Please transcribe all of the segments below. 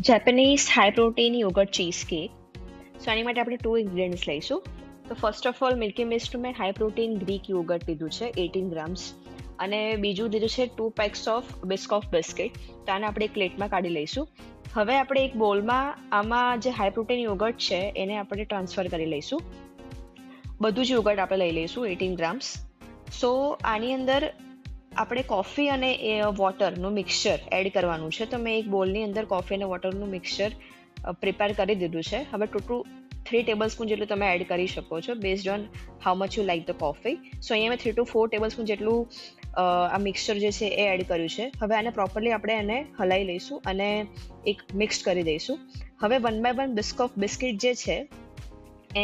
Japanese high protein yogurt cheesecake. So આની માટે આપણે 2 ઇન્ગ્રેડિયન્ટ્સ લઈશું. તો ફર્સ્ટ ઓફ ઓલ મિલ્કી મિસ્ટનું મેં હાઈ પ્રોટીન ગ્રીક યોગર્ટ લીધું છે 18 ગ્રામ્સ, અને બીજું લીધું છે 2 પેક્સ ઓફ બિસ્કોફ બિસ્કિટ. તો આને આપણે એક પ્લેટમાં કાઢી લઈશું. હવે આપણે એક બોલમાં આમાં જે હાઈ પ્રોટીન યોગર્ટ છે એને આપણે ટ્રાન્સફર કરી લઈશું. બધું જ યોગર્ટ આપણે લઈ લઈશું 18 ગ્રામ્સ. સો આની અંદર આપણે કોફી અને વોટરનું મિક્સચર એડ કરવાનું છે. તો મેં એક બોલની અંદર કોફી અને વોટરનું મિક્સચર પ્રિપેર કરી દીધું છે. હવે ટોટલ 3 ટેબલ સ્પૂન જેટલું તમે એડ કરી શકો છો based on how much you like the coffee. So અહીંયા મેં 3 to 4 ટેબલ સ્પૂન જેટલું આ મિક્સચર જે છે એ એડ કર્યું છે. હવે આને પ્રોપરલી આપણે એને હલાવી લઈશું અને એક મિક્સ કરી દઈશું. હવે 1 by 1 બિસ્કિટ જે છે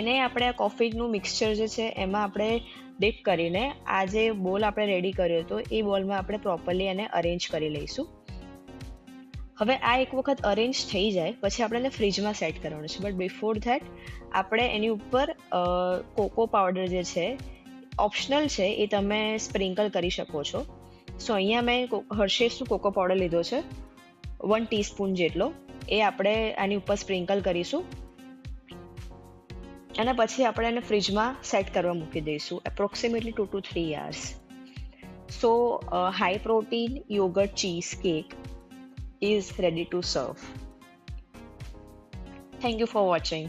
એને આપણે આ કોફીનું મિક્સચર જે છે એમાં આપણે ડીપ કરીને આ જે બોલ આપણે રેડી કર્યો હતો એ બોલમાં આપણે પ્રોપરલી એને અરેન્જ કરી લઈશું. હવે આ એક વખત અરેન્જ થઈ જાય પછી આપણે એને ફ્રીજમાં સેટ કરવાનું છે. બટ બિફોર ધેટ આપણે એની ઉપર કોકો પાવડર જે છે ઓપ્શનલ છે એ તમે સ્પ્રિંકલ કરી શકો છો. સો અહીંયા મેં હર્શેસનું કોકો પાવડર લીધો છે 1 ટીસ્પૂન જેટલો. એ આપણે આની ઉપર સ્પ્રિંકલ કરીશું અને પછી આપણે એને ફ્રીજમાં સેટ કરવા મૂકી દઈશું approximately 2 to 3 hours. So high protein yogurt cheese cake is ready to serve. Thank you for watching.